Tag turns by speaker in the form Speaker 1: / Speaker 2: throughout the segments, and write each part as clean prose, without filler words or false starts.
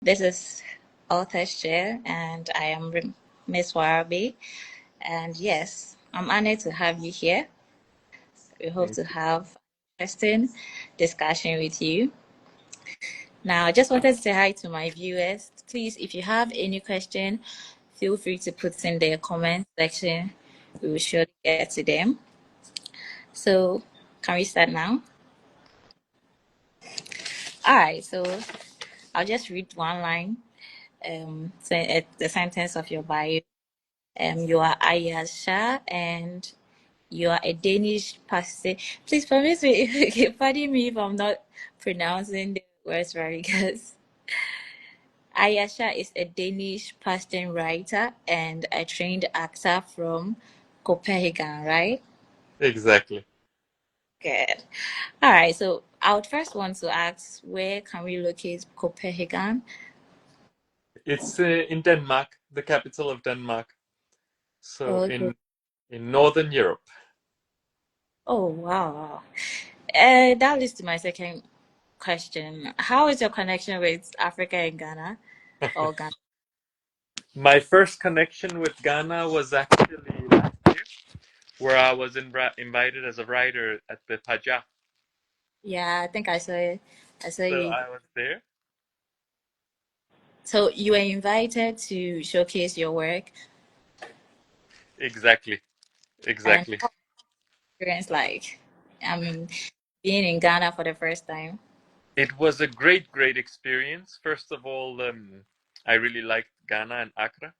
Speaker 1: This is Author's Chair, and I am Miss Warabae. And yes, I'm honored to have you here. We hope
Speaker 2: Thank
Speaker 1: to
Speaker 2: you.
Speaker 1: have interesting discussion with you. Now, I just wanted to say hi to my viewers. Please, if you have any question, feel free to put in the comment section. We will surely get to them. So, can we start now? All right. So, I'll just read one line. The sentence of your bio. You are Ayaz Shah, and you are a Danish pastor. Please permit me, pardon me if I'm not pronouncing the words right, because Ayaz Shah is a Danish pastor writer and a trained actor from Copenhagen, right?
Speaker 2: Exactly.
Speaker 1: Good. All right, so I would first want to ask, where can we locate Copenhagen?
Speaker 2: It's in Denmark, the capital of Denmark. So
Speaker 1: Okay.
Speaker 2: in Northern Europe.
Speaker 1: Oh, wow. That leads to my second question. How is your connection with Africa and Ghana? Or Ghana?
Speaker 2: My first connection with Ghana was actually last year, where I was invited as a writer at the Paja.
Speaker 1: Yeah, I think I saw it. I saw
Speaker 2: So
Speaker 1: you.
Speaker 2: I was there.
Speaker 1: So you were invited to showcase your work,
Speaker 2: Exactly.
Speaker 1: and
Speaker 2: Exactly.
Speaker 1: how experience like, I mean, being in Ghana for the first time.
Speaker 2: It was a great experience. First of all, I really liked Ghana and Accra.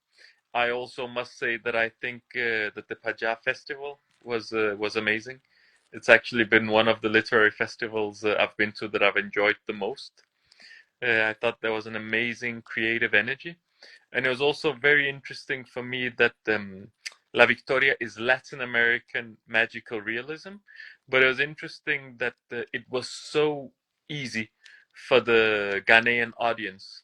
Speaker 2: I also must say that I think that the Paja Festival was amazing. It's actually been one of the literary festivals I've been to that I've enjoyed the most. I thought there was an amazing creative energy, and it was also very interesting for me that La Victoria is Latin American magical realism, but it was interesting that it was so easy for the Ghanaian audience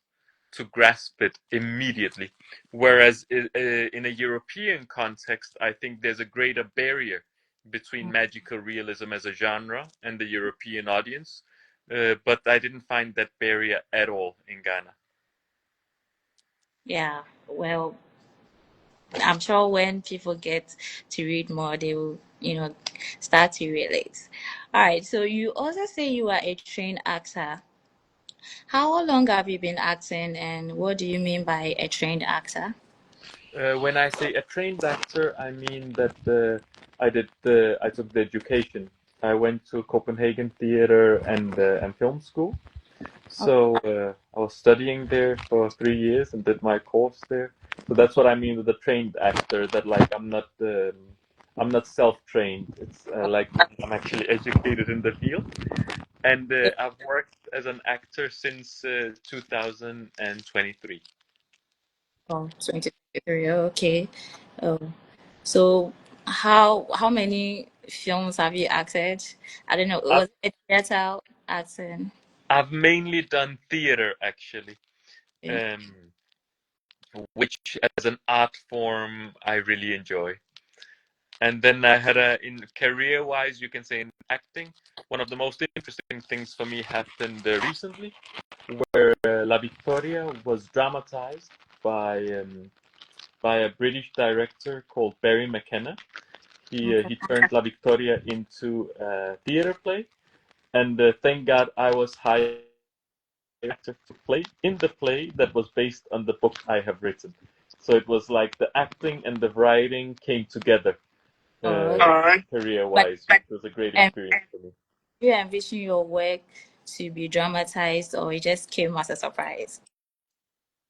Speaker 2: to grasp it immediately. Whereas in a European context, I think there's a greater barrier between magical realism as a genre and the European audience. But I didn't find that barrier at all in Ghana.
Speaker 1: Yeah, well, I'm sure when people get to read more, they will, start to relate. All right, so you also say you are a trained actor. How long have you been acting, and what do you mean by a trained actor?
Speaker 2: When I say a trained actor, I mean that I took the education. I went to Copenhagen Theater and Film School. So I was studying there for 3 years and did my course there. So that's what I mean with a trained actor. That like I'm not self-trained. It's like I'm actually educated in the field, and
Speaker 1: Okay.
Speaker 2: I've worked as an actor since 2023.
Speaker 1: Oh, 2023. Okay. Oh, so how many films have you acted? I don't know.
Speaker 2: I've
Speaker 1: Was it theater acting?
Speaker 2: I've mainly done theater actually,
Speaker 1: Okay.
Speaker 2: um, which as an art form I really enjoy. And then I had in career-wise, you can say in acting, one of the most interesting things for me happened recently, where La Victoria was dramatized by um, by a British director called Barry McKenna.
Speaker 1: Okay.
Speaker 2: He turned La Victoria into a theater play, and thank God I was hired actor to play in the play that was based on the book I have written. So it was like the acting and the writing came together
Speaker 1: Oh,
Speaker 2: career
Speaker 1: but
Speaker 2: wise, which was a great
Speaker 1: um,
Speaker 2: experience for me.
Speaker 1: you envision your work to be dramatized, or it just came as a surprise?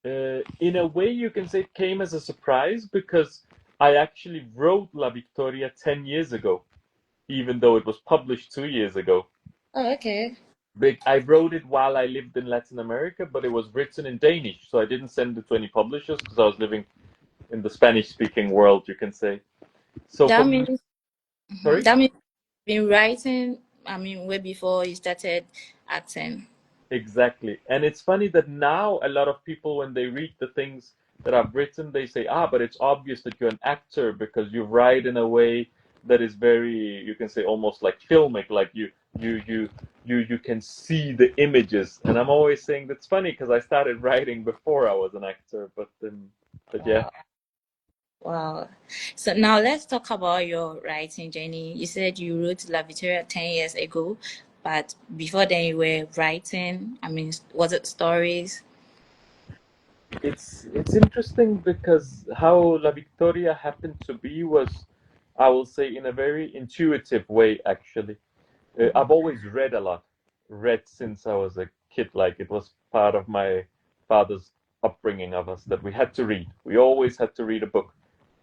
Speaker 2: In a way, you can say it came as a surprise because I actually wrote La Victoria 10 years ago, even though it was published 2 years ago.
Speaker 1: Oh, okay.
Speaker 2: I wrote it while I lived in Latin America, but it was written in Danish, so I didn't send it to any publishers because I was living in the Spanish-speaking world, you can say. So for
Speaker 1: That
Speaker 2: me,
Speaker 1: means
Speaker 2: sorry?
Speaker 1: that means you've been writing. I mean, way before you started acting.
Speaker 2: Exactly. And it's funny that now a lot of people, when they read the things that I've written, they say, but it's obvious that you're an actor because you write in a way that is very, you can say, almost like filmic. Like you you can see the images. And I'm always saying that's funny because I started writing before I was an actor, but yeah.
Speaker 1: Wow. Wow. So now let's talk about your writing journey. You said you wrote La Victoria 10 years ago, but before then you were writing. I mean, was it stories?
Speaker 2: It's interesting because how La Victoria happened to be was, I will say, in a very intuitive way, actually. I've always read a lot, read since I was a kid. Like it was part of my father's upbringing of us that we had to read. We always had to read a book,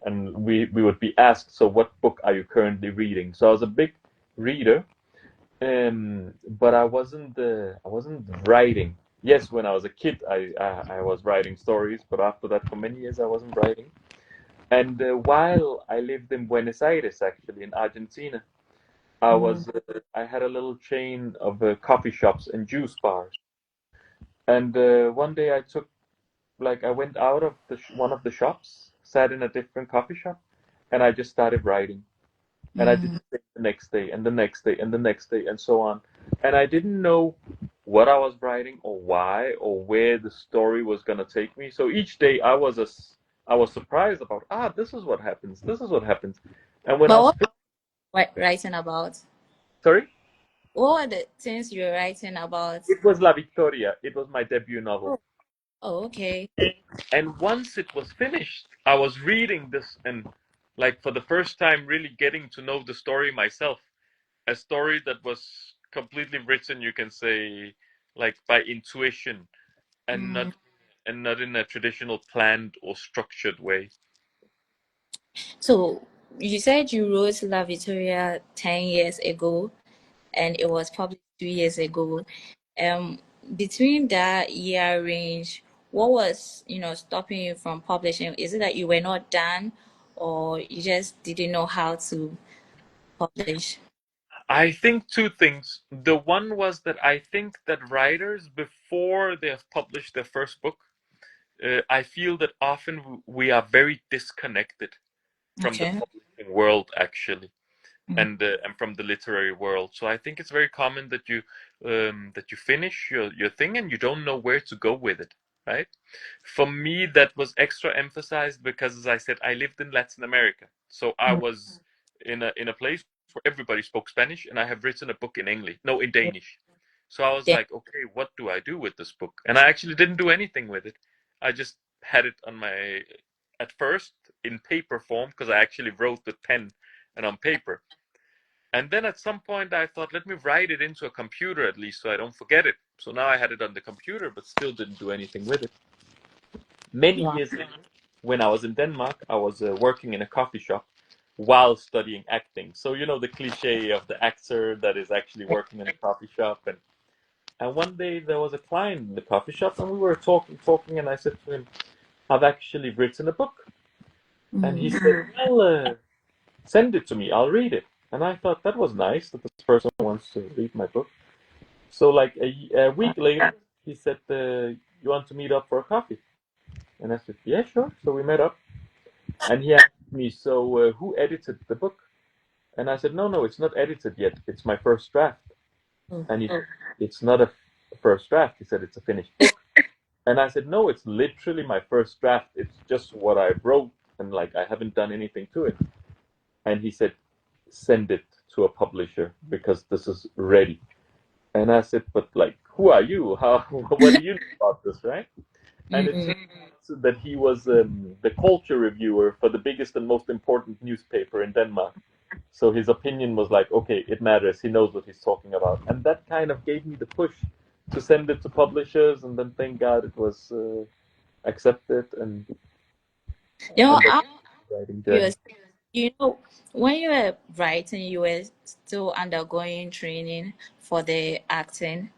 Speaker 2: and we would be asked, "So, what book are you currently reading?" So I was a big reader, but I wasn't writing. Yes, when I was a kid, I was writing stories, but after that, for many years, I wasn't writing. And while I lived in Buenos Aires, actually in Argentina,
Speaker 1: Mm.
Speaker 2: I had a little chain of coffee shops and juice bars. And one day I went out of one of the shops, sat in a different coffee shop, and I just started writing. And I did
Speaker 1: Mm.
Speaker 2: the next day and the next day and the next day and so on. And I didn't know what I was writing or why or where the story was gonna take me. So each day I was surprised about, this is what happens. This is what happens. And when I
Speaker 1: But
Speaker 2: was
Speaker 1: what were you writing about?
Speaker 2: sorry,
Speaker 1: What were the things you were writing about?
Speaker 2: it was La Victoria. It was my debut novel.
Speaker 1: Oh, oh, okay.
Speaker 2: And once it was finished, I was reading this and like for the first time really getting to know the story myself. A story that was completely written, you can say, like by intuition and
Speaker 1: Mm.
Speaker 2: not in a traditional planned or structured way.
Speaker 1: So you said you wrote La Victoria 10 years ago and it was published 2 years ago. Um, Between that year range, what was, stopping you from publishing? Is it that you were not done or you just didn't know how to publish?
Speaker 2: I think two things. The one was that I think that writers, before they have published their first book, I feel that often we are very disconnected from the
Speaker 1: Okay.
Speaker 2: publishing world, actually.
Speaker 1: Mm.
Speaker 2: And from the literary world. So I think it's very common that you finish your thing and you don't know where to go with it, right? For me, that was extra emphasized because, as I said, I lived in Latin America, so I was in a place where everybody spoke Spanish, and I have written a book in English, no, in Danish. So I was
Speaker 1: Then,
Speaker 2: like, okay, what do I do with this book? And I actually didn't do anything with it. I just had it on my at first in paper form because I actually wrote with pen and on paper. And then at some point I thought, let me write it into a computer at least so I don't forget it. So now I had it on the computer, but still didn't do anything with it. Many
Speaker 1: wow.
Speaker 2: years later, when I was in Denmark, I was working in a coffee shop while studying acting. So, you know, the cliche of the actor that is actually working in a coffee shop. And one day there was a client in the coffee shop and we were talking, and I said to him, I've actually written a book. And he
Speaker 1: Mm.
Speaker 2: said, well, send it to me, I'll read it. And I thought that was nice that this person wants to read my book. So, like a week later, he said, "You want to meet up for a coffee?" And I said, "Yeah, sure." So we met up, and he asked me, "So who edited the book?" And I said, "No, no, it's not edited yet. It's my first draft."
Speaker 1: Oh,
Speaker 2: And he said, "It's not a first draft." He said, "It's a finished book." And I said, "No, it's literally my first draft. It's just what I wrote, and like I haven't done anything to it." And he said, "Send it to a publisher because this is ready." And I said, "But like, who are you? How? What do you know about this, right?" And it
Speaker 1: mm.
Speaker 2: turns out that he was the culture reviewer for the biggest and most important newspaper in Denmark. So his opinion was like, okay, it matters. He knows what he's talking about, and that kind of gave me the push to send it to publishers. And then, thank God, it was accepted, and that's
Speaker 1: I'm
Speaker 2: the writing journey.
Speaker 1: curious. When you were writing, you were still undergoing training for the acting.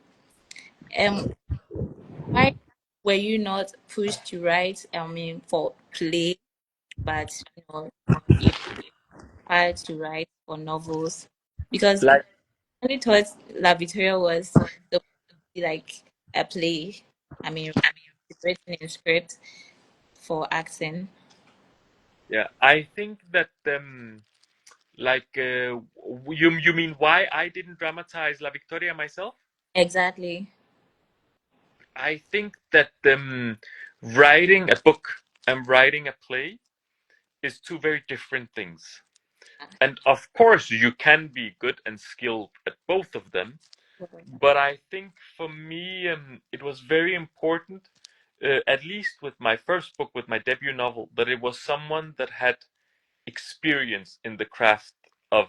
Speaker 1: Um, why were you not pushed to write, I mean, for play, but you tried to write for novels? Because
Speaker 2: Like,
Speaker 1: I really thought La Victoria was supposed to be like a play. I mean, it's written in script for acting.
Speaker 2: yeah, I think that Like, you mean why I didn't dramatize La Victoria myself?
Speaker 1: Exactly.
Speaker 2: I think that writing a book and writing a play is two very different things. And of course, you can be good and skilled at both of them. But I think for me, it was very important, at least with my first book, with my debut novel, that it was someone that had experience in the craft of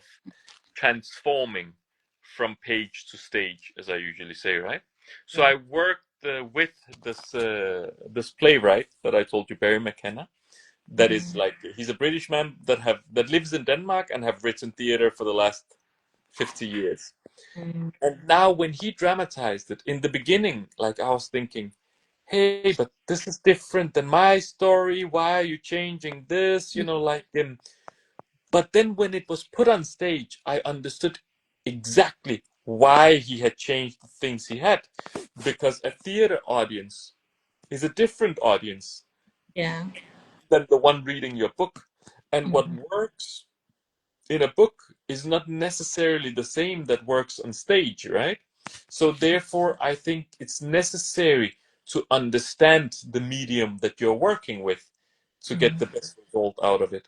Speaker 2: transforming from page to stage, as I usually say, right? So
Speaker 1: Yeah.
Speaker 2: I worked with this playwright that I told you, Barry McKenna. That is
Speaker 1: Mm-hmm.
Speaker 2: like, he's a British man that lives in Denmark and have written theater for the last 50 years.
Speaker 1: Mm-hmm.
Speaker 2: And now when he dramatized it in the beginning, like I was thinking, hey, but this is different than my story. Why are you changing this? Like but then when it was put on stage, I understood exactly why he had changed the things he had. Because a theater audience is a different audience
Speaker 1: Yeah.
Speaker 2: than the one reading your book. And what
Speaker 1: Mm-hmm.
Speaker 2: works in a book is not necessarily the same that works on stage, right? So therefore, I think it's necessary to understand the medium that you're working with to get the best result out of it.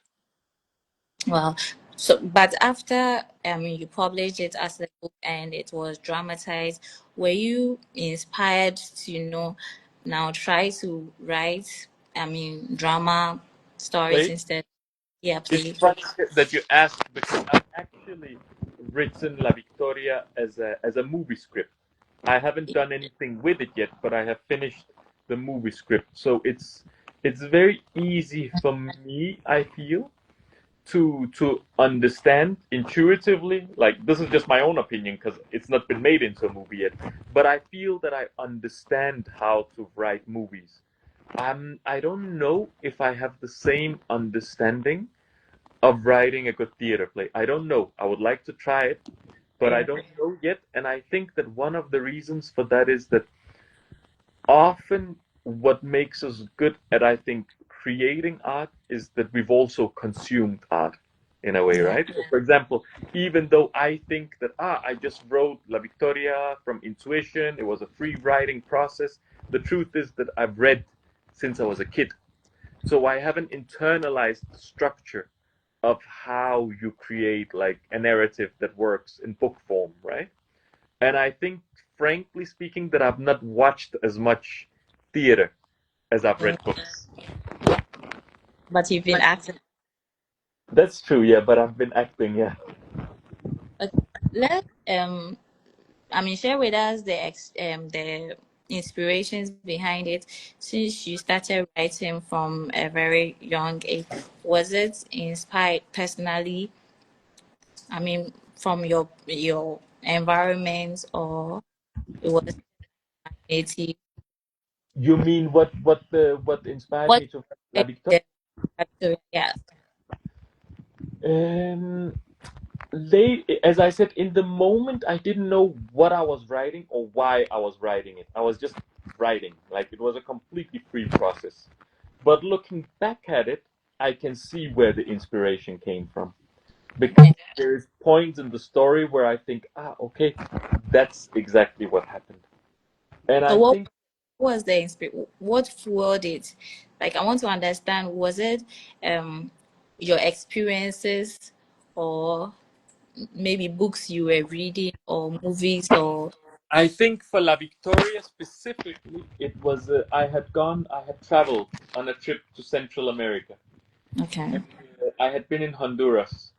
Speaker 1: Well, so but after you published it as a book and it was dramatized, were you inspired to now try to write drama stories
Speaker 2: Play.
Speaker 1: instead? Yeah,
Speaker 2: It's
Speaker 1: please.
Speaker 2: funny that you asked because I've actually written La Victoria as a movie script. I haven't done anything with it yet, but I have finished the movie script. So it's very easy for me, I feel, to understand intuitively. Like, this is just my own opinion because it's not been made into a movie yet, but I feel that I understand how to write movies. I don't know if I have the same understanding of writing a good theater play. I don't know. I would like to try it, but I
Speaker 1: Yeah.
Speaker 2: don't know yet. And I think that one of the reasons for that is that often what makes us good at, I think, creating art is that we've also consumed art in a way,
Speaker 1: Yeah.
Speaker 2: right? So, for example, even though I think that I just wrote La Victoria from intuition, it was a free writing process, the truth is that I've read since I was a kid. So I haven't internalized the structure of how you create like a narrative that works in book form, right? And I think, frankly speaking, that I've not watched as much theater as I've
Speaker 1: Oh,
Speaker 2: read books.
Speaker 1: but you've been acting.
Speaker 2: That's true, yeah, but I've been acting, yeah.
Speaker 1: Okay. Let share with us the inspirations behind it. Since you started writing from a very young age, was it inspired personally? From your environment, or it was native?
Speaker 2: You mean what inspired
Speaker 1: What
Speaker 2: me to write La
Speaker 1: made
Speaker 2: Victoria?
Speaker 1: the character? Yes.
Speaker 2: Um, as I said, in the moment, I didn't know what I was writing or why I was writing it. I was just writing, like it was a completely free process. But looking back at it, I can see where the inspiration came from because
Speaker 1: Okay.
Speaker 2: there's points in the story where I think, okay, that's exactly what happened. And
Speaker 1: So
Speaker 2: I
Speaker 1: what
Speaker 2: think
Speaker 1: was the inspiration? What fueled it? Like, I want to understand, was it um your experiences, or maybe books you were reading, or movies, or
Speaker 2: for La Victoria specifically, it was I had traveled on a trip to Central America.
Speaker 1: okay.
Speaker 2: And, I had been in Honduras,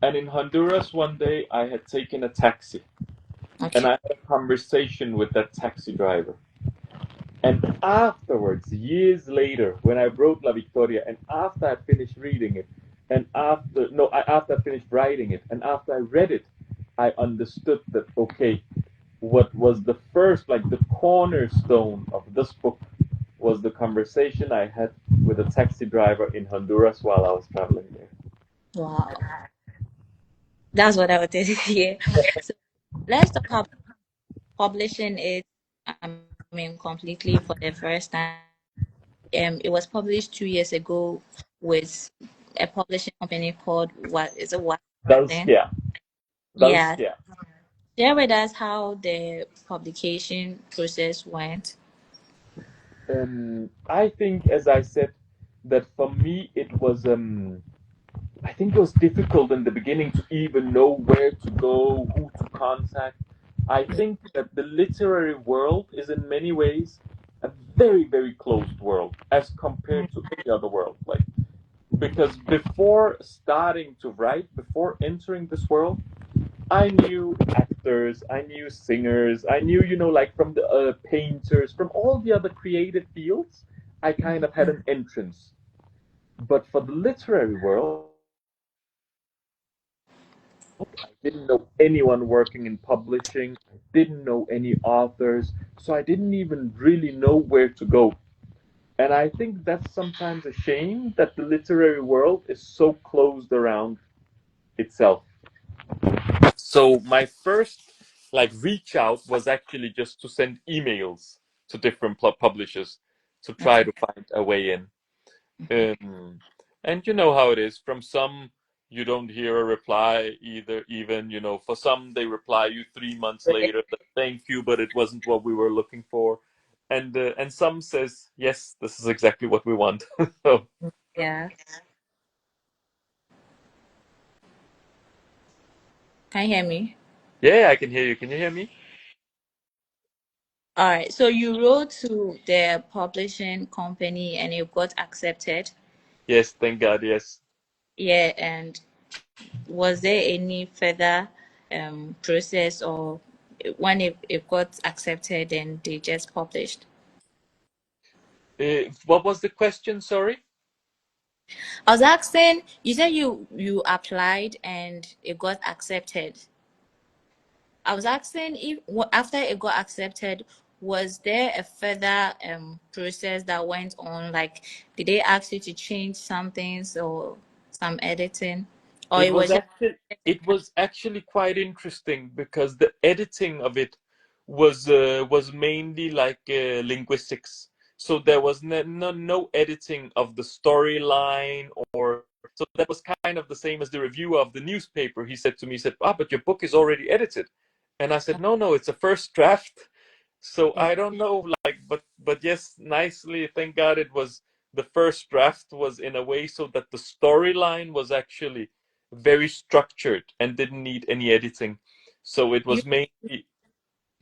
Speaker 2: and in Honduras one day I had taken a taxi, and
Speaker 1: Okay.
Speaker 2: I had a conversation with that taxi driver. And afterwards, years later, when I wrote La Victoria, and after I finished reading it, and after I finished writing it, and after I read it, I understood that, okay, what was the first, like the cornerstone of this book, was the conversation I had with a taxi driver in Honduras while I was traveling there.
Speaker 1: Wow. That's what I wanted to hear. So let's talk about publishing it, completely for the first time. It was published 2 years ago with a publishing company called, what is it? What? Then,
Speaker 2: Wadskjær.
Speaker 1: yeah,
Speaker 2: Wadskjær.
Speaker 1: share with us how the publication process went.
Speaker 2: I think, as I said, that for me it was. I think it was difficult in the beginning to even know where to go, who to contact. I think that the literary world is in many ways a very, very closed world as compared to any other world. Like, because before starting to write, before entering this world, I knew actors, I knew singers, I knew, like from the painters, from all the other creative fields, I kind of had an entrance. But for the literary world, I didn't know anyone working in publishing, I didn't know any authors, so I didn't even really know where to go. And I think that's sometimes a shame that the literary world is so closed around itself. So my first reach out was actually just to send emails to different publishers to try
Speaker 1: Okay.
Speaker 2: to find a way in. Um, and you know how it is. From some, you don't hear a reply either. Even for some, they reply you 3 months later. That, thank you, but it wasn't what we were looking for. And some says yes, this is exactly what we want. So
Speaker 1: Yeah. Can you hear me?
Speaker 2: yeah, I can hear you. Can you hear me?
Speaker 1: All right. So you wrote to the publishing company and you got accepted.
Speaker 2: Yes, thank God. Yes.
Speaker 1: Yeah. And was there any further process, or when it got accepted and they just published?
Speaker 2: What was the question? Sorry.
Speaker 1: I was asking, you said you applied and it got accepted. I was asking if after it got accepted, was there a further process that went on? Like, did they ask you to change some things or some editing, or
Speaker 2: It
Speaker 1: it
Speaker 2: was
Speaker 1: was just
Speaker 2: actually it was actually quite interesting because the editing of it was mainly linguistics. So there was no editing of the storyline, or so that was kind of the same as the reviewer of the newspaper. He said to me, he said, "Ah, but your book is already edited," and I said, "No, no, it's a first draft." So
Speaker 1: okay?
Speaker 2: I don't know, but yes, nicely, thank God it was the first draft was in a way so that the storyline was actually very structured and didn't need any editing. So it
Speaker 1: You,
Speaker 2: was mainly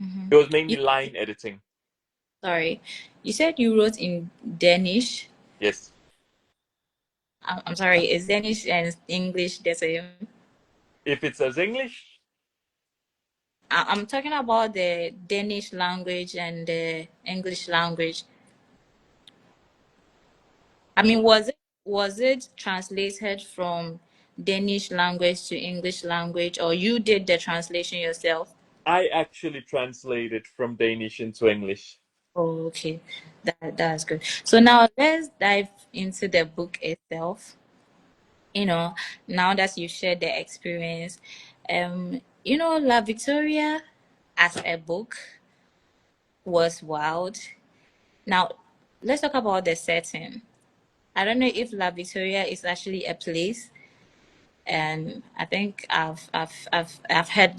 Speaker 1: mhm.
Speaker 2: it was mainly
Speaker 1: You
Speaker 2: line editing.
Speaker 1: sorry, you said you wrote in Danish.
Speaker 2: Yes.
Speaker 1: I'm sorry, is Danish and English the same?
Speaker 2: If it says English,
Speaker 1: I'm talking about the Danish language and the English language. I mean, was it translated from Danish language to English language, or you did the translation yourself?
Speaker 2: I actually translated from Danish into English.
Speaker 1: Oh, okay, that's good. So now let's dive into the book itself. Now that you've shared the experience, La Victoria as a book was wild. Now let's talk about the setting. I don't know if La Victoria is actually a place, and I think I've had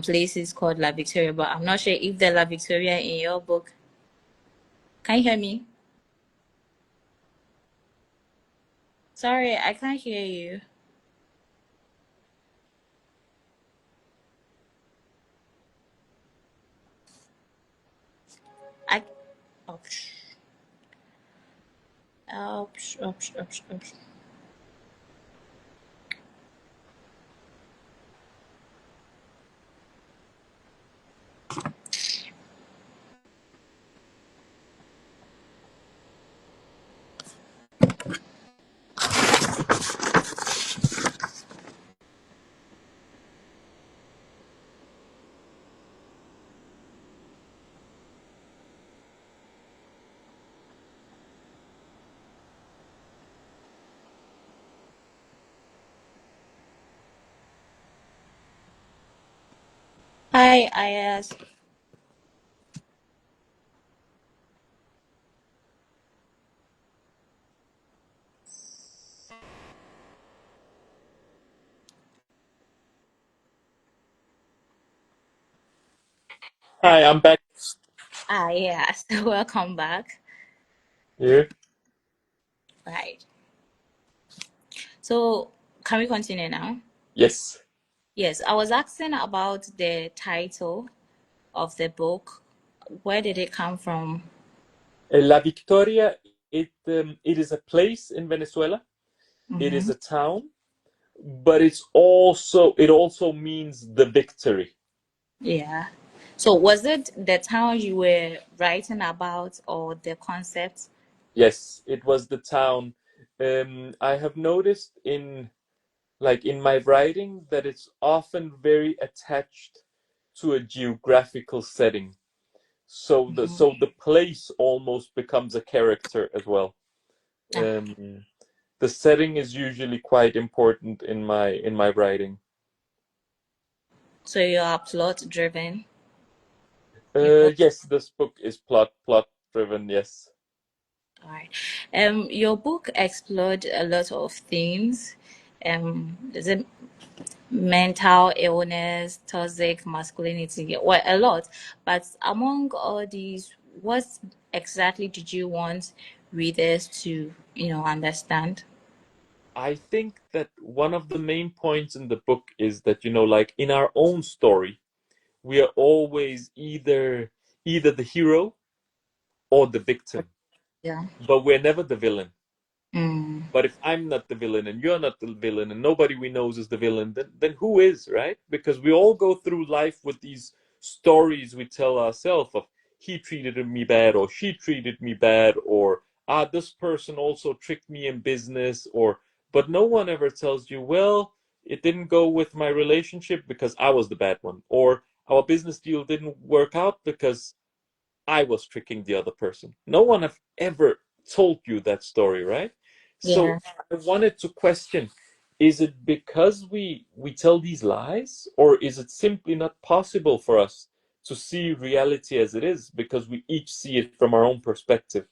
Speaker 1: places called La Victoria, but I'm not sure if the La Victoria in your book. Can you hear me? Sorry, I can't hear you. I oh, oh, oh, oh, oh. Hi, Ayaz.
Speaker 2: Hi, I'm back
Speaker 1: Yeah, so welcome back.
Speaker 2: here.
Speaker 1: Right. So, can we continue now?
Speaker 2: Yes.
Speaker 1: Yes, I was asking about the title of the book. Where did it come from?
Speaker 2: La Victoria, it is a place in Venezuela. It is
Speaker 1: Hmm.
Speaker 2: a town, but it also means the victory.
Speaker 1: Yeah. So, was it the town you were writing about or the concept?
Speaker 2: Yes, it was the town. I have noticed in my writing that it's often very attached to a geographical setting. So the place almost becomes a character as well.
Speaker 1: Ah,
Speaker 2: Um, the setting is usually quite important in my writing.
Speaker 1: so you are plot driven. You want,
Speaker 2: Yes, this book is plot driven. Yes,
Speaker 1: all right. Your book explored a lot of themes. Is it mental illness, toxic masculinity, well, a lot. But among all these, what exactly did you want readers to, understand?
Speaker 2: I think that one of the main points in the book is that like in our own story, we are always either the hero or the victim,
Speaker 1: Yeah.
Speaker 2: but we're never the villain.
Speaker 1: Mm,
Speaker 2: But if I'm not the villain and you're not the villain and nobody we knows is the villain, then who is, right? Because we all go through life with these stories we tell ourselves of he treated me bad or she treated me bad or this person also tricked me in business or but no one ever tells you, well, it didn't go with my relationship because I was the bad one or our business deal didn't work out because I was tricking the other person. No one have ever told you that story, right? So
Speaker 1: yeah.
Speaker 2: I wanted to question, is it because we tell these lies or is it simply not possible for us to see reality as it is because we each see it from our own perspective?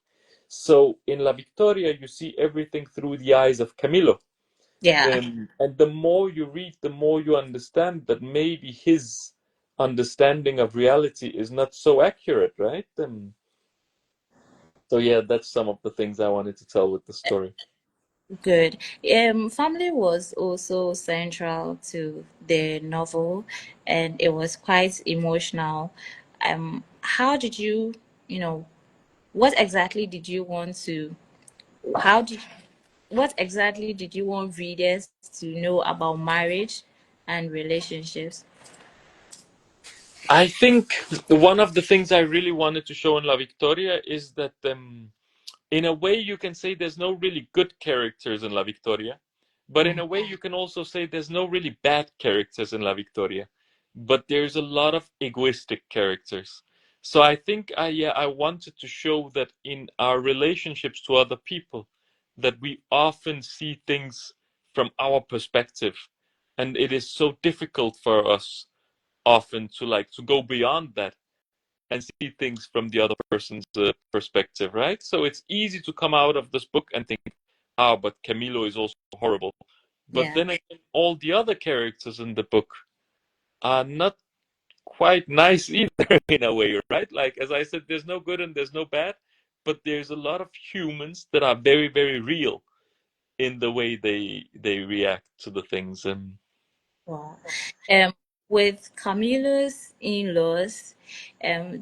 Speaker 2: So in La Victoria you see everything through the eyes of Camilo.
Speaker 1: Yeah.
Speaker 2: And the more you read, the more you understand that maybe his understanding of reality is not so accurate, right? So yeah, that's some of the things I wanted to tell with the story.
Speaker 1: Good. Family was also central to the novel, and it was quite emotional. How did you, you know, what exactly did you want to, how did what exactly did you want readers to know about marriage and relationships?
Speaker 2: I think one of the things I really wanted to show in La Victoria is that in a way you can say there's no really good characters in La Victoria, but in
Speaker 1: Mm,
Speaker 2: a way you can also say there's no really bad characters in La Victoria, but there's a lot of egoistic characters. So I think I wanted to show that in our relationships to other people, that we often see things from our perspective, and it is so difficult for us often to go beyond that and see things from the other person's perspective, right? So it's easy to come out of this book and think, ah, but Camilo is also horrible. But
Speaker 1: yeah,
Speaker 2: then again, all the other characters in the book are not quite nice either, in a way, right? Like, as I said, there's no good and there's no bad, but there's a lot of humans that are very, very real in the way they react to the things. And
Speaker 1: wow. Um, with Camilo's in-laws,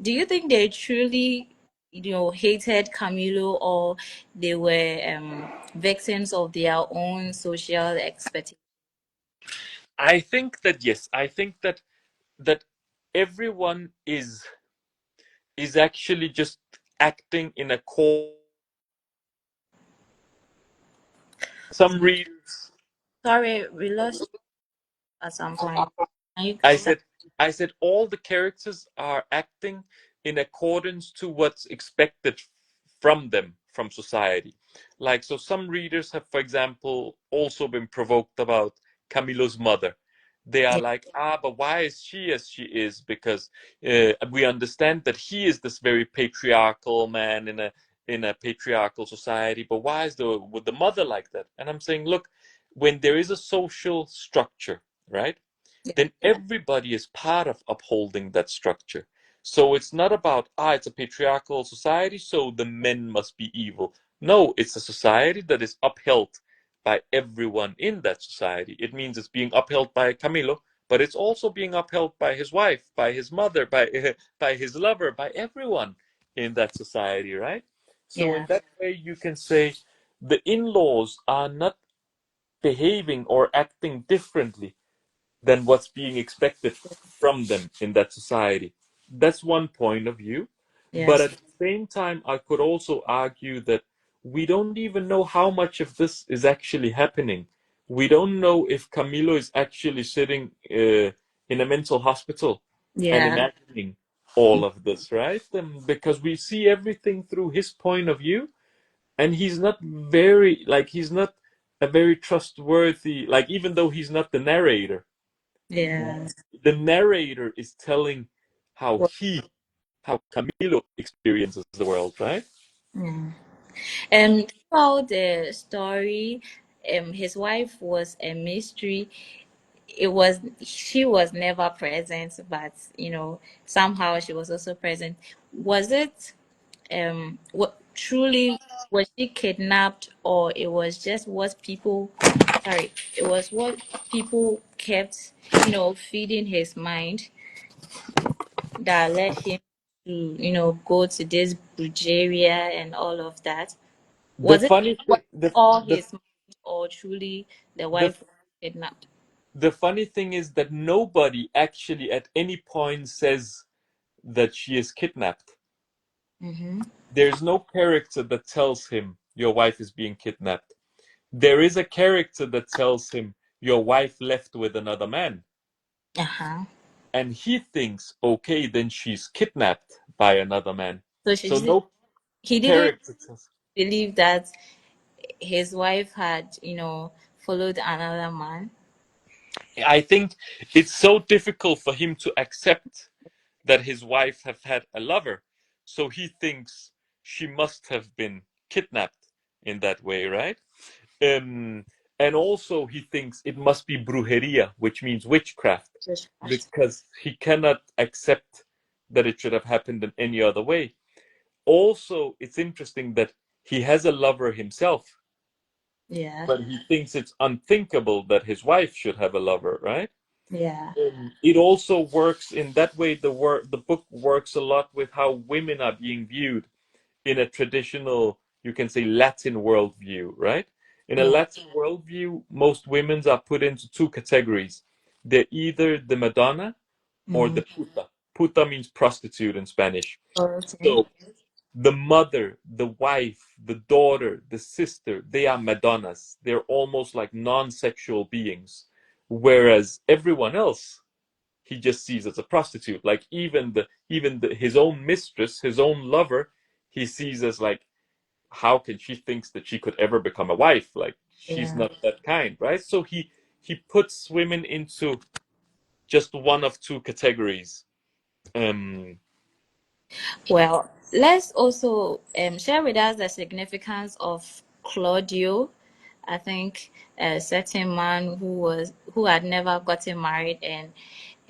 Speaker 1: do you think they truly, hated Camilo or they were victims of their own social expectations?
Speaker 2: I think that yes, I think that everyone is actually just acting in a core. Some readers,
Speaker 1: Sorry, we lost you at some point. Can you
Speaker 2: I
Speaker 1: come back?
Speaker 2: said, I said all the characters are acting in accordance to what's expected from them from society. Like so, some readers have, for example, also been provoked about Camilo's mother. They are
Speaker 1: Yeah,
Speaker 2: like, ah, but why is she as she is? Because we understand that he is this very patriarchal man in a patriarchal society. But why is the mother like that? And I'm saying, look, when there is a social structure, right?
Speaker 1: yeah,
Speaker 2: Then everybody is part of upholding that structure. So it's not about, it's a patriarchal society, so the men must be evil. No, it's a society that is upheld by everyone in that society. It means it's being upheld by Camilo, but it's also being upheld by his wife, by his mother, by by his lover, by everyone in that society, right? So in
Speaker 1: Yeah.
Speaker 2: that way, you can say the in-laws are not behaving or acting differently than what's being expected from them in that society. That's one point of view. But
Speaker 1: Yes.
Speaker 2: at the same time, I could also argue that we don't even know how much of this is actually happening. We don't know if Camilo is actually sitting in a mental hospital and
Speaker 1: Yeah.
Speaker 2: imagining all of this, right? Because we see everything through his point of view, and he's not a very trustworthy, like, even though he's not the narrator,
Speaker 1: Yeah.
Speaker 2: the narrator is telling how
Speaker 1: Well,
Speaker 2: how Camilo experiences the world, right?
Speaker 1: yeah. Throughout the story, his wife was a mystery. She was never present, but somehow she was also present. Was it what truly, was she kidnapped, or it was just what people, sorry, it was what people kept feeding his mind that led him to go to this Bulgaria and all of that?
Speaker 2: The
Speaker 1: Was it
Speaker 2: funny
Speaker 1: was
Speaker 2: thing,
Speaker 1: all his mind, or truly the
Speaker 2: the
Speaker 1: wife was kidnapped?
Speaker 2: the funny thing is that nobody actually at any point says that she is kidnapped.
Speaker 1: Mm-hmm.
Speaker 2: There's no character that tells him your wife is being kidnapped. There is a character that tells him your wife left with another man,
Speaker 1: Uh-huh.
Speaker 2: and he thinks, okay, then she's kidnapped by another man.
Speaker 1: So
Speaker 2: So no
Speaker 1: he didn't
Speaker 2: character tells.
Speaker 1: believe that his wife had, followed another man.
Speaker 2: I think it's so difficult for him to accept that his wife have had a lover, so he thinks she must have been kidnapped in that way, right? Um, and also he thinks it must be brujeria, which means witchcraft,
Speaker 1: Witchcraft.
Speaker 2: because he cannot accept that it should have happened in any other way. Also, it's interesting that he has a lover himself,
Speaker 1: Yeah.
Speaker 2: but he thinks it's unthinkable that his wife should have a lover, right?
Speaker 1: Yeah.
Speaker 2: It also works in that way. The book works a lot with how women are being viewed in a traditional, you can say, Latin worldview, right? In a
Speaker 1: Yeah.
Speaker 2: Latin worldview, most women are put into two categories. They're either the Madonna or
Speaker 1: Mm.
Speaker 2: the puta. Puta means prostitute in Spanish.
Speaker 1: Okay.
Speaker 2: So the mother, the wife, the daughter, the sister, they are Madonnas. They're almost like non-sexual beings. Whereas everyone else, he just sees as a prostitute. Like his own mistress, his own lover, he sees as like, how can she thinks that she could ever become a wife? Like, she's
Speaker 1: Yeah.
Speaker 2: not that kind, right? So he puts women into just one of two categories. Um,
Speaker 1: Well, let's also share with us the significance of Claudio. I think a certain man who had never gotten married, and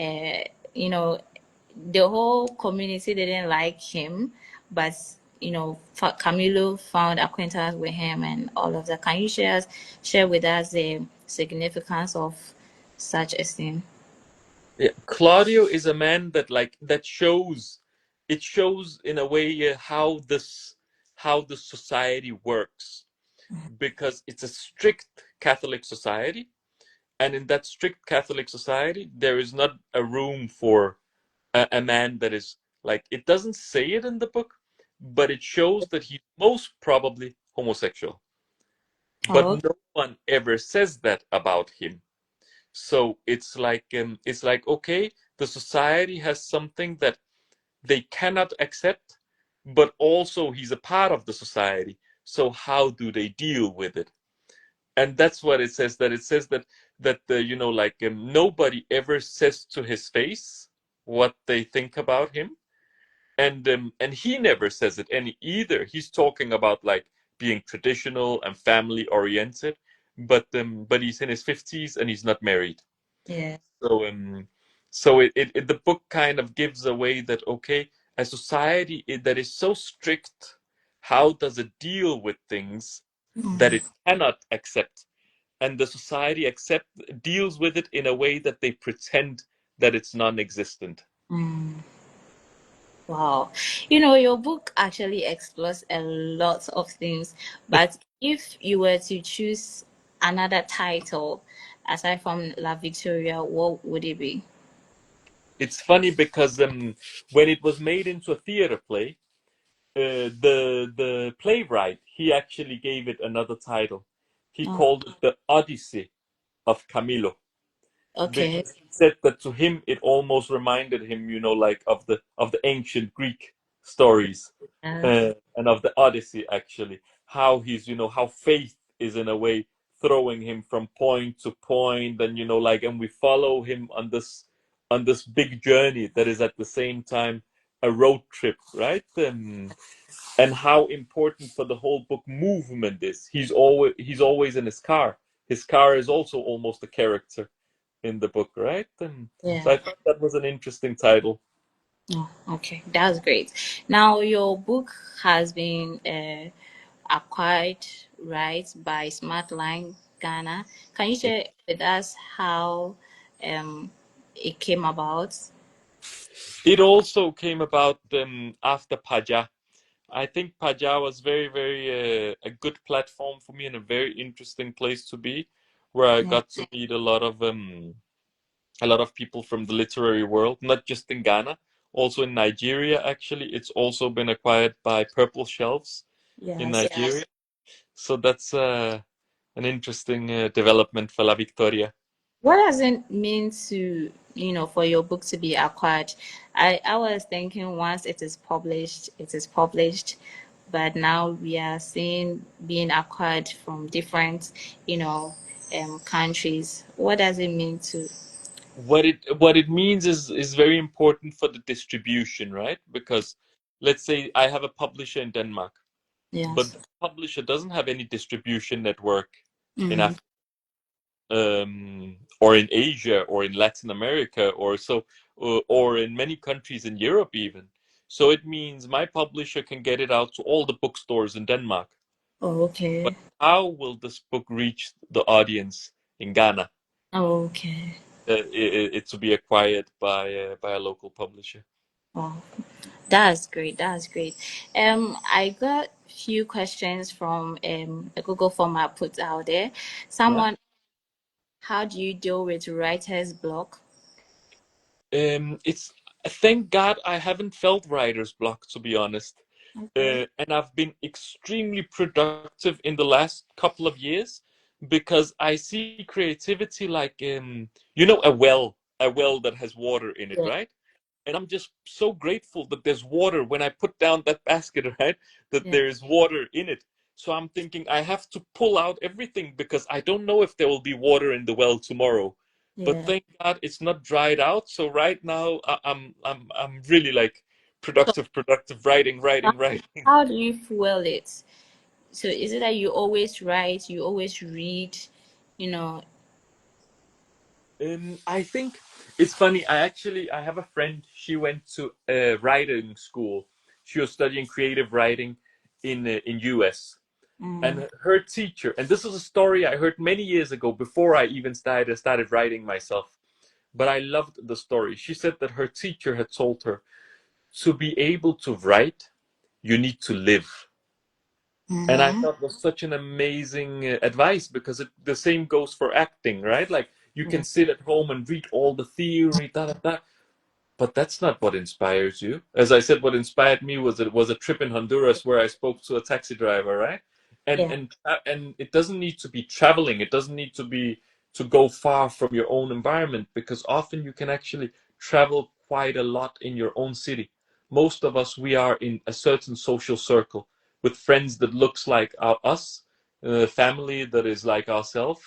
Speaker 1: uh, you know the whole community didn't like him, but Camilo found acquaintance with him and all of that. Can you share with us the significance of such a thing?
Speaker 2: yeah, Claudio is a man that shows, it shows in a way how the society works, because it's a strict Catholic society. And in that strict Catholic society, there is not a room for a man that is, like, it doesn't say it in the book, but it shows that he's most probably homosexual. But
Speaker 1: Oh,
Speaker 2: no one ever says that about him. So it's like, okay, the society has something that they cannot accept, but also he's a part of the society. So how do they deal with it? And that's what it says. That it says that the, nobody ever says to his face what they think about him, and he never says it any either. He's talking about like being traditional and family oriented, but he's in his 50s and he's not married.
Speaker 1: yeah.
Speaker 2: So So the book kind of gives away that, okay, a society that is so strict, how does it deal with things that
Speaker 1: Mm,
Speaker 2: it cannot accept? And the society deals with it in a way that they pretend that it's non-existent.
Speaker 1: mm. Wow. You know, your book actually explores a lot of things, but if you were to choose another title aside from La Victoria, what would it be?
Speaker 2: It's funny because when it was made into a theater play, the playwright, he actually gave it another title. He
Speaker 1: Oh,
Speaker 2: called it the Odyssey of Camilo,
Speaker 1: okay.
Speaker 2: because he said that to him it almost reminded him, like of the ancient Greek stories,
Speaker 1: Yes.
Speaker 2: and of the Odyssey, actually, how how faith is in a way throwing him from point to point, and and we follow him on this big journey that is at the same time a road trip, right? And how important for the whole book movement is. He's always in his car. His car is also almost a character in the book, right? And so
Speaker 1: Yeah.
Speaker 2: I thought that was an interesting title.
Speaker 1: Oh, okay. That's great. Now, your book has been acquired, right, by Smartline Ghana. Can you share with us how um, it came about?
Speaker 2: It also came about after Paja. I think Paja was very, very a good platform for me and a very interesting place to be, where I
Speaker 1: Yeah.
Speaker 2: got to meet a lot of people from the literary world, not just in Ghana, also in Nigeria. Actually, it's also been acquired by Purple Shelves in
Speaker 1: Yes.
Speaker 2: Nigeria. So that's an interesting development for La Victoria.
Speaker 1: What does it mean to, for your book to be acquired? I was thinking once it is published, but now we are seeing being acquired from different, you know, countries. What does it mean to,
Speaker 2: What it means is very important for the distribution, right? Because let's say I have a publisher in Denmark, but
Speaker 1: yes.
Speaker 2: the publisher doesn't have any distribution network in
Speaker 1: Mm,
Speaker 2: Africa, or in Asia, or in Latin America, or in many countries in Europe even. So it means my publisher can get it out to all the bookstores in Denmark.
Speaker 1: oh,
Speaker 2: But
Speaker 1: okay.
Speaker 2: how will this book reach the audience in Ghana?
Speaker 1: Oh, okay.
Speaker 2: It to be acquired by a local publisher.
Speaker 1: Wow. That's great. That's great. I got few questions from a Google form I put out there.
Speaker 2: Yeah.
Speaker 1: Someone, how do you deal with writer's block?
Speaker 2: It's Thank God I haven't felt writer's block, to be honest.
Speaker 1: Okay.
Speaker 2: And I've been extremely productive in the last couple of years, because I see creativity like a well that has water in it,
Speaker 1: Yeah.
Speaker 2: right? And I'm just so grateful that there's water when I put down that basket, right? That
Speaker 1: Yeah.
Speaker 2: there is water in it. So I'm thinking I have to pull out everything, because I don't know if there will be water in the well tomorrow. But
Speaker 1: Yeah.
Speaker 2: thank God it's not dried out. So right now I'm really like
Speaker 1: So
Speaker 2: productive, writing,
Speaker 1: how
Speaker 2: writing, writing.
Speaker 1: how do you fuel it? So is it that you always write, you always read, you know?
Speaker 2: I think it's funny. I have a friend. She went to a writing school. She was studying creative writing in US.
Speaker 1: Mm,
Speaker 2: And her teacher, and this is a story I heard many years ago before I even started writing myself, but I loved the story. She said that her teacher had told her, to be able to write, you need to live. And I
Speaker 1: mm-hmm.
Speaker 2: thought was such an amazing advice, because the same goes for acting, right? Like, you
Speaker 1: Yeah.
Speaker 2: can sit at home and read all the theory, da da da, but that's not what inspires you. As I said, what inspired me was a trip in Honduras where I spoke to a taxi driver, right? And
Speaker 1: Yeah.
Speaker 2: and it doesn't need to be traveling. It doesn't need to be to go far from your own environment, because often you can actually travel quite a lot in your own city. Most of us, we are in a certain social circle with friends that looks like us, family that is like ourselves.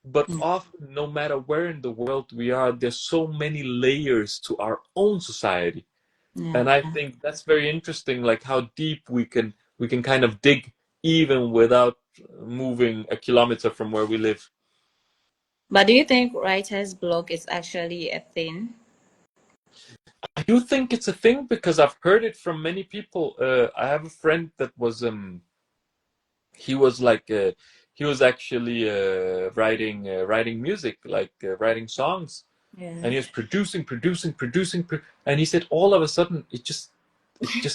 Speaker 2: But
Speaker 1: Mm,
Speaker 2: often, no matter where in the world we are, there's so many layers to our own society.
Speaker 1: yeah.
Speaker 2: And I think that's very interesting, like how deep we can kind of dig even without moving a kilometer from where we live.
Speaker 1: But do you think writer's block is actually a thing?
Speaker 2: I do think it's a thing because I've heard it from many people. I have a friend that was he was like he was actually writing music, like writing songs,
Speaker 1: Yeah.
Speaker 2: and he was producing, and he said all of a sudden it just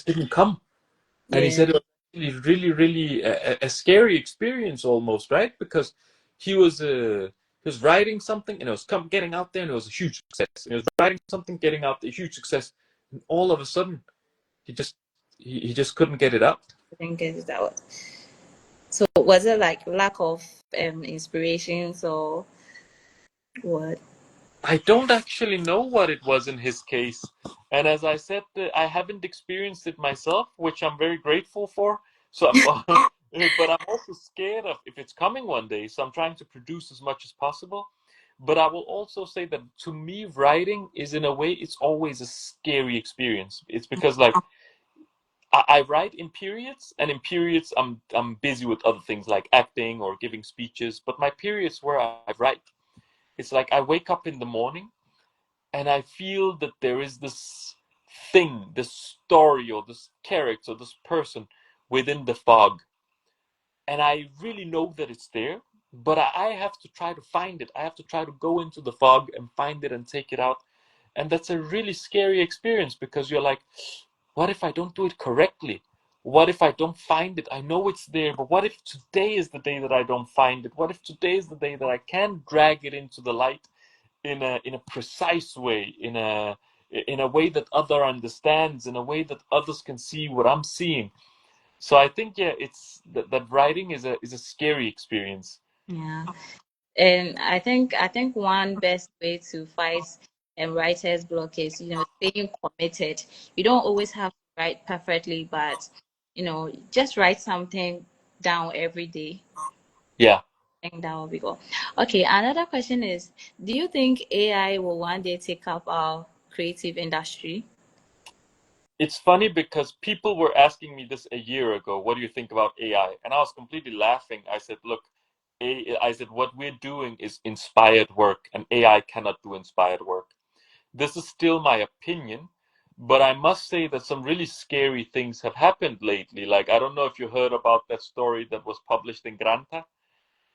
Speaker 2: didn't come. And he
Speaker 1: Yeah.
Speaker 2: said it was really, really, really a scary experience almost, right? Because he was writing something and it was getting out there and it was a huge success. And he was writing something, getting out there, huge success, and all of a sudden he just he just couldn't get it out.
Speaker 1: I think it's that was. So was it like lack of inspirations or what?
Speaker 2: I don't actually know what it was in his case. And as I said, I haven't experienced it myself, which I'm very grateful for. So but I'm also scared of if it's coming one day. So I'm trying to produce as much as possible. But I will also say that to me, writing is in a way, it's always a scary experience. It's because like I write in periods, and in periods I'm busy with other things like acting or giving speeches. But my periods where I write, it's like I wake up in the morning and I feel that there is this thing, this story, or this character, this person within the fog, and I really know that it's there, but I have to try to find it. I have to try to go into the fog and find it and take it out, and that's a really scary experience because you're like, what if I don't do it correctly? What if I don't find it? I know it's there, but what if today is the day that I don't find it? What if today is the day that I can drag it into the light in a precise way, in a way that other understands, in a way that others can see what I'm seeing. So I think yeah, it's that writing is a scary experience.
Speaker 1: Yeah. And I think one best way to fight writer's block is, staying committed. You don't always have to write perfectly, but just write something down every day.
Speaker 2: Yeah,
Speaker 1: I think that will be good. Okay, another question is, do you think AI will one day take up our creative industry?
Speaker 2: it's funny because people were asking me this a year ago. What do you think about AI? And I was completely laughing. I said, look, I said what we're doing is inspired work, and AI cannot do inspired work. This is still my opinion, but I must say that some really scary things have happened lately. Like, I don't know if you heard about that story that was published in Granta,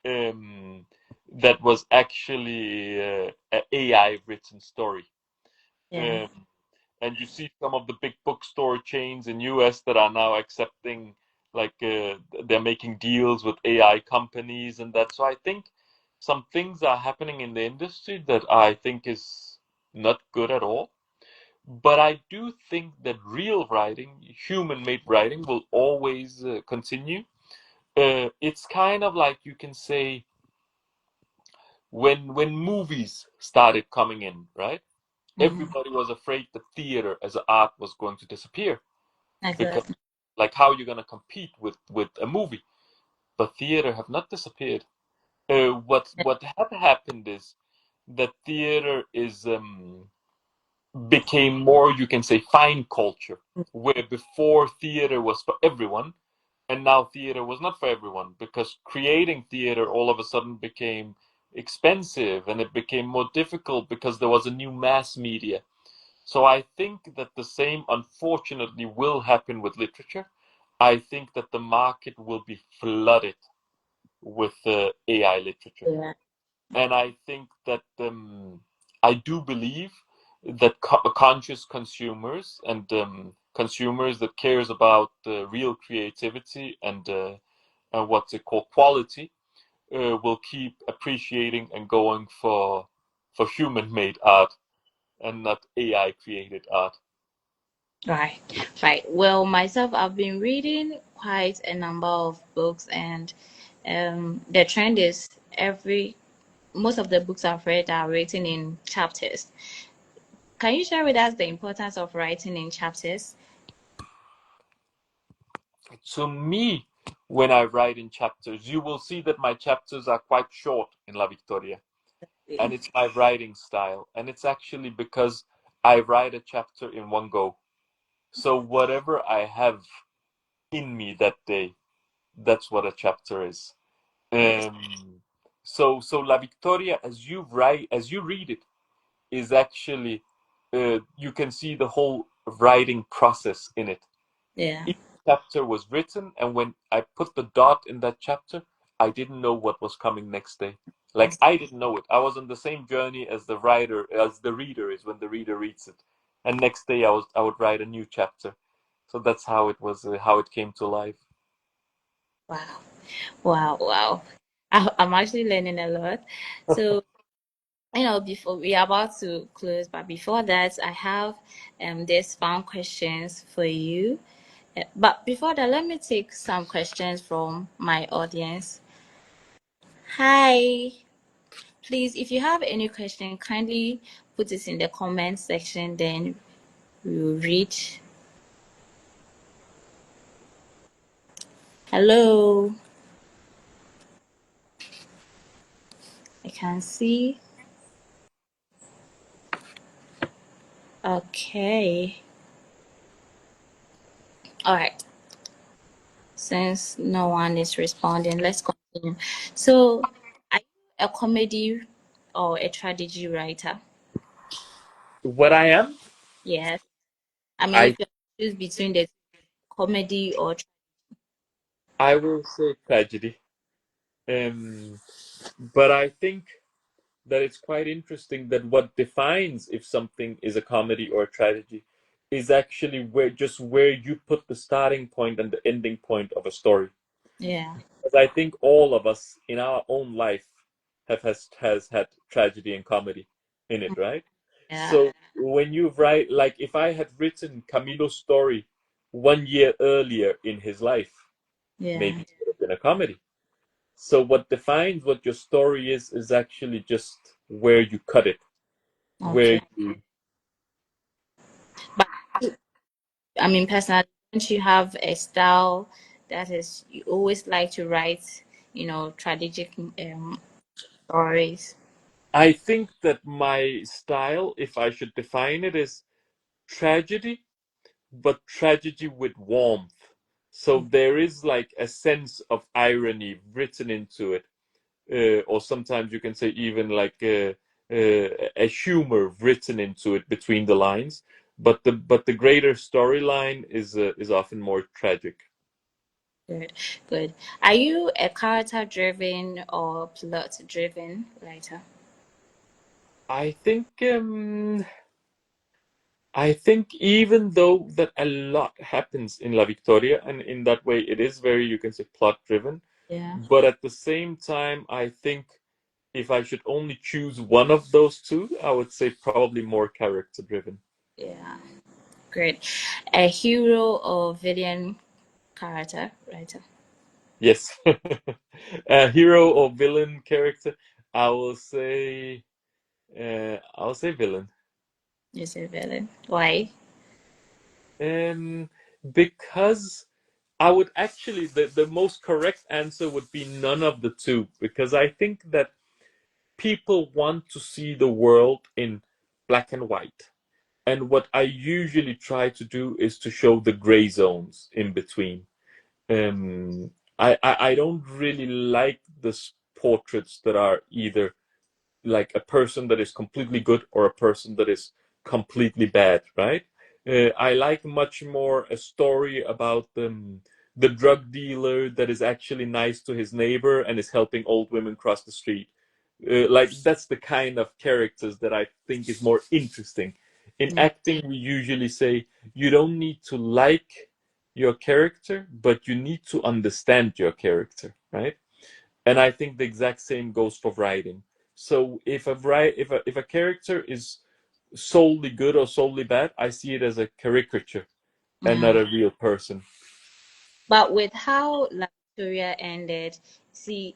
Speaker 2: um, that was actually an AI written story.
Speaker 1: Yeah.
Speaker 2: Um, and you see some of the big bookstore chains in US that are now accepting, like, they're making deals with AI companies and that. So I think some things are happening in the industry that I think is not good at all. But I do think that real writing, human-made writing, will always continue. It's kind of like you can say when movies started coming in, right?
Speaker 1: Hmm.
Speaker 2: Everybody was afraid that theater as an art was going to disappear because,
Speaker 1: Exactly.
Speaker 2: like, how you're gonna compete with a movie? But theater have not disappeared. What had happened is that theater is became more, you can say, fine culture, where before theater was for everyone, and now theater was not for everyone because creating theater all of a sudden became expensive and it became more difficult because there was a new mass media. So I think that the same, unfortunately, will happen with literature. I think that the market will be flooded with AI literature.
Speaker 1: Yeah.
Speaker 2: And I think that I do believe that conscious consumers and consumers that cares about real creativity and what's it called, quality, will keep appreciating and going for human-made art and not AI-created art.
Speaker 1: Right, right. Well, myself, I've been reading quite a number of books, and the trend is most of the books I've read are written in chapters. Can you share with us the importance of writing in chapters?
Speaker 2: To me, when I write in chapters, you will see that my chapters are quite short in La Victoria, and it's my writing style. And it's actually because I write a chapter in one go. So whatever I have in me that day, that's what a chapter is.
Speaker 1: Yes.
Speaker 2: So La Victoria, as you read it, is actually you can see the whole writing process in it.
Speaker 1: Yeah.
Speaker 2: Each chapter was written, and when I put the dot in that chapter, I didn't know what was coming next day. Like, I didn't know it. I was on the same journey as the writer, as the reader is when the reader reads it. And next day I would write a new chapter. So that's how it was, how it came to life.
Speaker 1: Wow. Wow. Wow. I'm actually learning a lot. So, before we are about to close, but before that, I have these fun questions for you. But before that, let me take some questions from my audience. Hi. Please, if you have any question, kindly put it in the comment section, then we will read. Hello. I can see. Okay. All right. Since no one is responding, let's continue. So, are you a comedy or a tragedy writer?
Speaker 2: What I am,
Speaker 1: Yes. I mean, if
Speaker 2: I
Speaker 1: you choose between the comedy or
Speaker 2: I will say tragedy. Um, but I think that it's quite interesting that what defines if something is a comedy or a tragedy is actually where you put the starting point and the ending point of a story.
Speaker 1: yeah,
Speaker 2: Because I think all of us in our own life has had tragedy and comedy in it, right?
Speaker 1: yeah,
Speaker 2: So when you write, like if I had written Camilo's story 1 year earlier in his life,
Speaker 1: yeah.
Speaker 2: maybe it would have been a comedy. So what defines what your story is actually just where you cut it, where
Speaker 1: Okay.
Speaker 2: you.
Speaker 1: But I mean, personally, don't you have a style that is you always like to write, tragic stories?
Speaker 2: I think that my style, if I should define it, is tragedy, but tragedy with warmth. So there is like a sense of irony written into it, or sometimes you can say even like a humor written into it between the lines. But the greater storyline is often more tragic.
Speaker 1: Good, good. Are you a character-driven or plot-driven writer?
Speaker 2: I think um, I think even though that a lot happens in La Victoria, and in that way it is very, you can say, plot driven,
Speaker 1: Yeah,
Speaker 2: but at the same time, I think if I should only choose one of those two, I would say probably more character driven.
Speaker 1: yeah. Great. A hero or villain character writer?
Speaker 2: Yes. A hero or villain character, I will say I'll say villain.
Speaker 1: You say villain. Why?
Speaker 2: Um because I would actually, the most correct answer would be none of the two, because I think that people want to see the world in black and white. And what I usually try to do is to show the gray zones in between. Um, I don't really like the portraits that are either like a person that is completely good or a person that is completely bad, right? I like much more a story about the drug dealer that is actually nice to his neighbor and is helping old women cross the street. Like that's the kind of characters that I think is more interesting. In
Speaker 1: Yeah.
Speaker 2: acting, we usually say you don't need to like your character, but you need to understand your character, right? And I think the exact same goes for writing. So if a character is solely good or solely bad, I see it as a caricature and
Speaker 1: Yeah.
Speaker 2: not a real person.
Speaker 1: But with how La Victoria ended, see,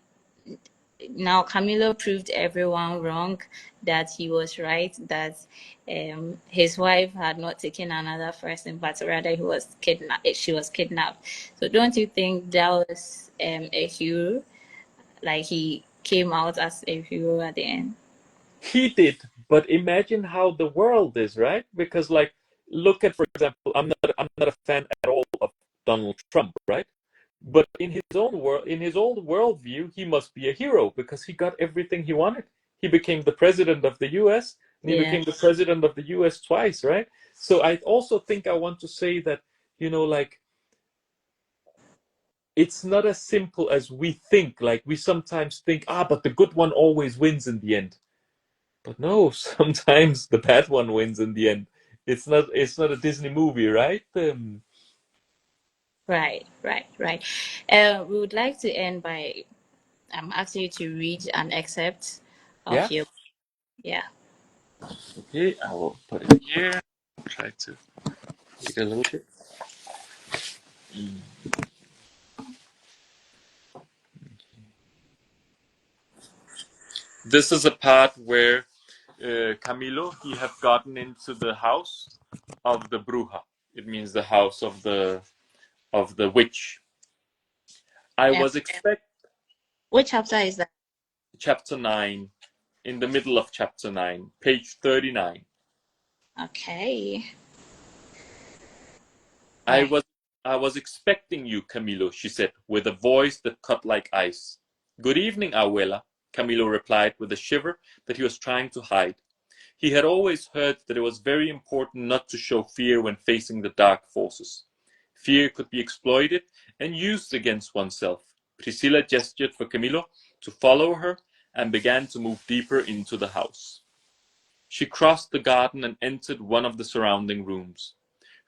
Speaker 1: now Camilo proved everyone wrong, that he was right, that his wife had not taken another person, but rather she was kidnapped. So don't you think that was a hero? Like he came out as a hero at the end?
Speaker 2: He did, but imagine how the world is, right? Because like, look at, for example, I'm not a fan at all of Donald Trump, right? But in his own world, in his old worldview, he must be a hero because he got everything he wanted. He became the president of the U.S. and he
Speaker 1: Yeah.
Speaker 2: became the president of the US twice, right? So I also think I want to say that, like, it's not as simple as we think. Like, we sometimes think, but the good one always wins in the end. But no, sometimes the bad one wins in the end. It's not a Disney movie, right?
Speaker 1: Right, right, right. We would like to end by asking you to read an excerpt of
Speaker 2: Yeah.
Speaker 1: your, yeah.
Speaker 2: Okay, I will put it here. Try to take a little bit. This is a part where Camilo, he have gotten into the house of the bruja. It means the house of the witch. I
Speaker 1: Um,
Speaker 2: was expect
Speaker 1: which chapter is that?
Speaker 2: chapter 9, in the middle of chapter 9, page 39.
Speaker 1: Okay.
Speaker 2: I
Speaker 1: Right.
Speaker 2: was I was expecting you, Camilo, she said, with a voice that cut like ice. Good evening, abuela, Camilo replied with a shiver that he was trying to hide. He had always heard that it was very important not to show fear when facing the dark forces. Fear could be exploited and used against oneself. Priscilla gestured for Camilo to follow her and began to move deeper into the house. She crossed the garden and entered one of the surrounding rooms.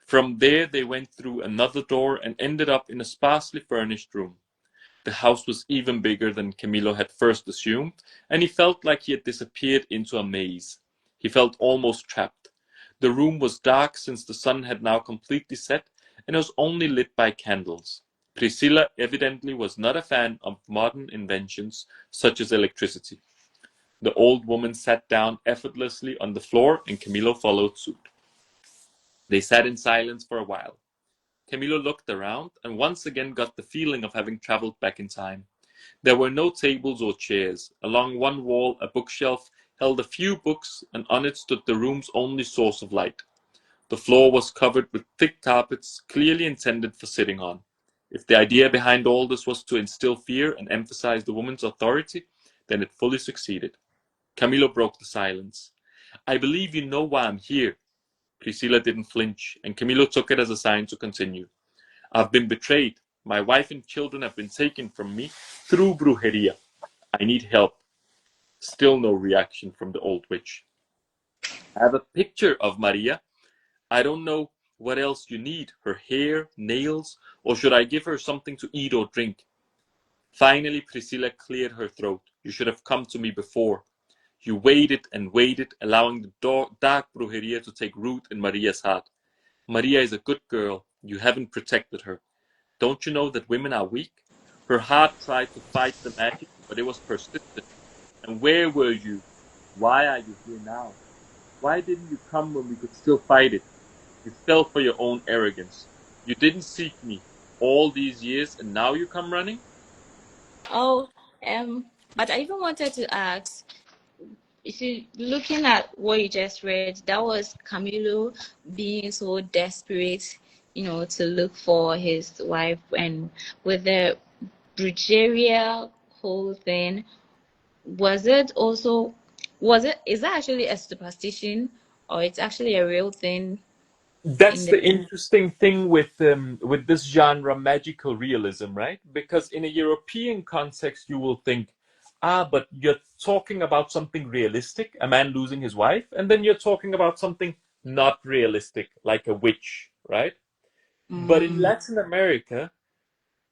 Speaker 2: From there they went through another door and ended up in a sparsely furnished room. The house was even bigger than Camilo had first assumed, and he felt like he had disappeared into a maze. He felt almost trapped. The room was dark since the sun had now completely set, and it was only lit by candles. Priscilla evidently was not a fan of modern inventions such as electricity. The old woman sat down effortlessly on the floor, and Camilo followed suit. They sat in silence for a while. Camilo looked around and once again got the feeling of having traveled back in time. There were no tables or chairs. Along one wall, a bookshelf held a few books, and on it stood the room's only source of light. The floor was covered with thick carpets, clearly intended for sitting on. If the idea behind all this was to instill fear and emphasize the woman's authority, then it fully succeeded. Camilo broke the silence. I believe you know why I'm here. Priscilla didn't flinch, and Camilo took it as a sign to continue. I've been betrayed. My wife and children have been taken from me through brujeria. I need help. Still no reaction from the old witch. I have a picture of Maria. I don't know what else you need. Her hair, nails, or should I give her something to eat or drink? Finally, Priscilla cleared her throat. You should have come to me before. You waited and waited, allowing the dark brujeria to take root in Maria's heart. Maria is a good girl. You haven't protected her. Don't you know that women are weak? Her heart tried to fight the magic, but it was persistent. And where were you? Why are you here now? Why didn't you come when we could still fight it? You fell for your own arrogance. You didn't seek me all these years, and now you come running?
Speaker 1: Oh, but I even wanted to ask, you see, looking at what you just read, that was Camilo being so desperate, to look for his wife, and with the Brugeria whole thing, is that actually a superstition, or it's actually a real thing in
Speaker 2: That's
Speaker 1: the,
Speaker 2: the interesting thing with this genre, magical realism, right? Because in a European context, you will think, but you're talking about something realistic, a man losing his wife, and then you're talking about something not realistic, like a witch, right? But in
Speaker 1: mm,
Speaker 2: Latin America,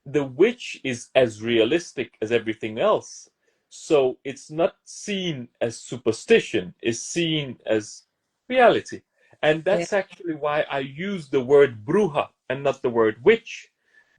Speaker 2: the witch is as realistic as everything else. So it's not seen as superstition, it's seen as reality. And
Speaker 1: yeah,
Speaker 2: that's actually why I use the word bruja and not the word witch.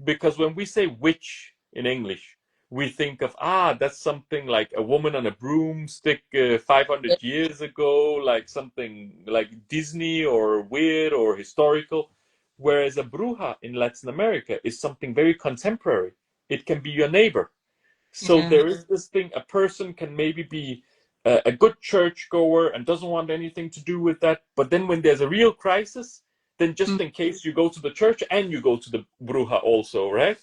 Speaker 2: Because when we say witch in English, we think of, that's something like a woman on a broomstick 500 years ago, like something like Disney or weird or historical. Whereas a bruja in Latin America is something very contemporary. It can be your neighbor. So
Speaker 1: yeah,
Speaker 2: there is this thing, a person can maybe be a good churchgoer and doesn't want anything to do with that. But then when there's a real crisis, then just
Speaker 1: mm,
Speaker 2: in case you go to the church and you go to the bruja also, right?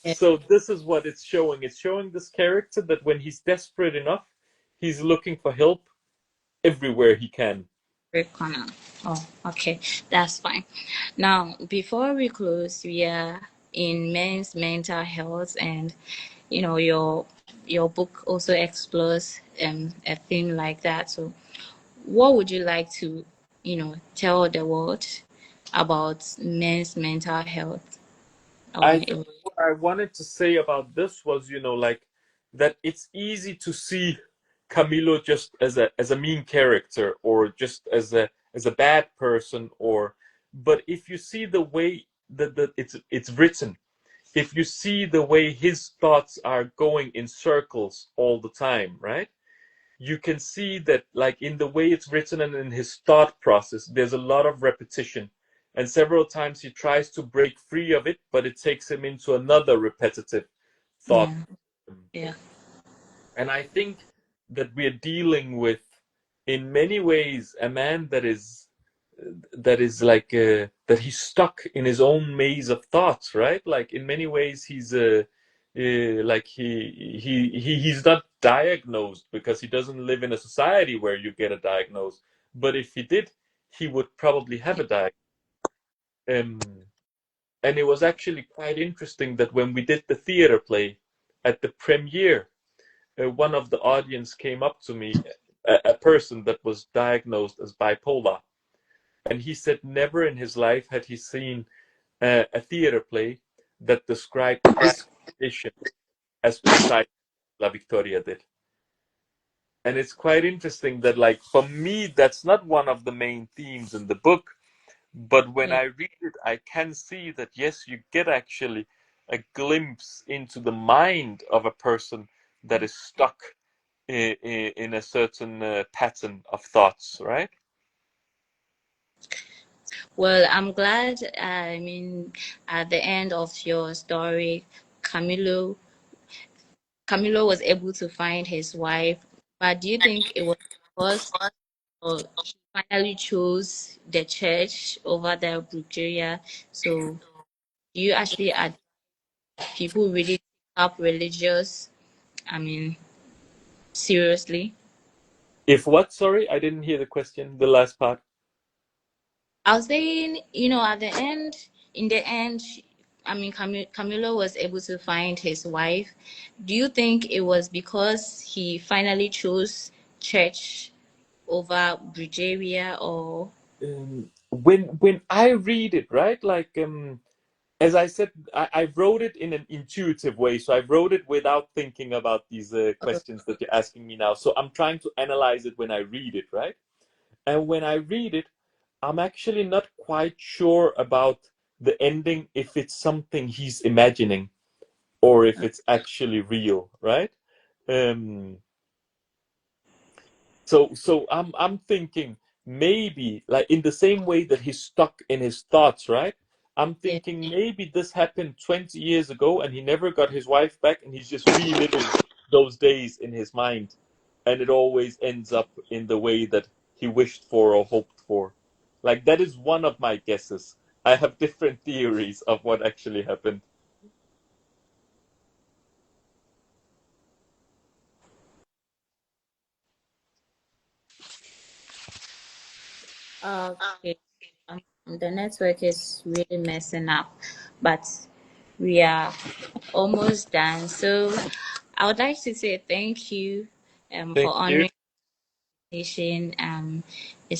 Speaker 1: yeah.
Speaker 2: So this is what it's showing. It's showing this character that when he's desperate enough, he's looking for help everywhere he can.
Speaker 1: Every corner. Oh, okay, that's fine. Now, before we close, we are in men's mental health, and your book also explores a theme like that. So, what would you like to tell the world about men's mental health?
Speaker 2: I
Speaker 1: Or
Speaker 2: think what I wanted to say about this was, like that it's easy to see Camilo just as a mean character, or just as a bad person, but if you see the way that it's written, if you see the way his thoughts are going in circles all the time, right? You can see that, like, in the way it's written and in his thought process, there's a lot of repetition, and several times he tries to break free of it, but it takes him into another repetitive thought.
Speaker 1: yeah, yeah,
Speaker 2: And I think that we're dealing with, in many ways, a man that is like that he's stuck in his own maze of thoughts, right? Like, in many ways, he's like he's not diagnosed, because he doesn't live in a society where you get a diagnosis. But if he did, he would probably have a diagnosis. Um, and it was actually quite interesting that when we did the theater play at the premiere, one of the audience came up to me, a person that was diagnosed as bipolar, and he said never in his life had he seen a theater play that described his condition as precise as La Victoria did. And it's quite interesting that, like, for me, that's not one of the main themes in the book. But when
Speaker 1: yeah.
Speaker 2: I read it, I can see that, yes, you get actually a glimpse into the mind of a person that is stuck in a certain pattern of thoughts, right?
Speaker 1: Well, I'm glad. I mean, at the end of your story, Camilo Camilo was able to find his wife. But do you think it was because he finally chose the church over the Bulgaria? So do you actually advise people really take up religious, I mean, seriously?
Speaker 2: If what? Sorry, I didn't hear the question, the last part.
Speaker 1: I was saying, at the end, in the end, I mean, Camilo was able to find his wife. Do you think it was because he finally chose church over Bulgaria, or
Speaker 2: When I read it, right, like, as I said, I wrote it in an intuitive way. So I wrote it without thinking about these questions that you're asking me now. So I'm trying to analyze it when I read it, right? And when I read it, I'm actually not quite sure about the ending, if it's something he's imagining or if it's actually real, right? Um, so I'm thinking, maybe, like, in the same way that he's stuck in his thoughts, right? I'm
Speaker 1: yeah?
Speaker 2: thinking maybe this happened 20 years ago and he never got his wife back, and he's just reliving those days in his mind, and it always ends up in the way that he wished for or hoped for. Like, that is one of my guesses. I have different theories of what actually happened.
Speaker 1: Okay. The network is really messing up, but we are almost done. So I would like to say thank you for
Speaker 2: Thank you.
Speaker 1: honoring the invitation. It's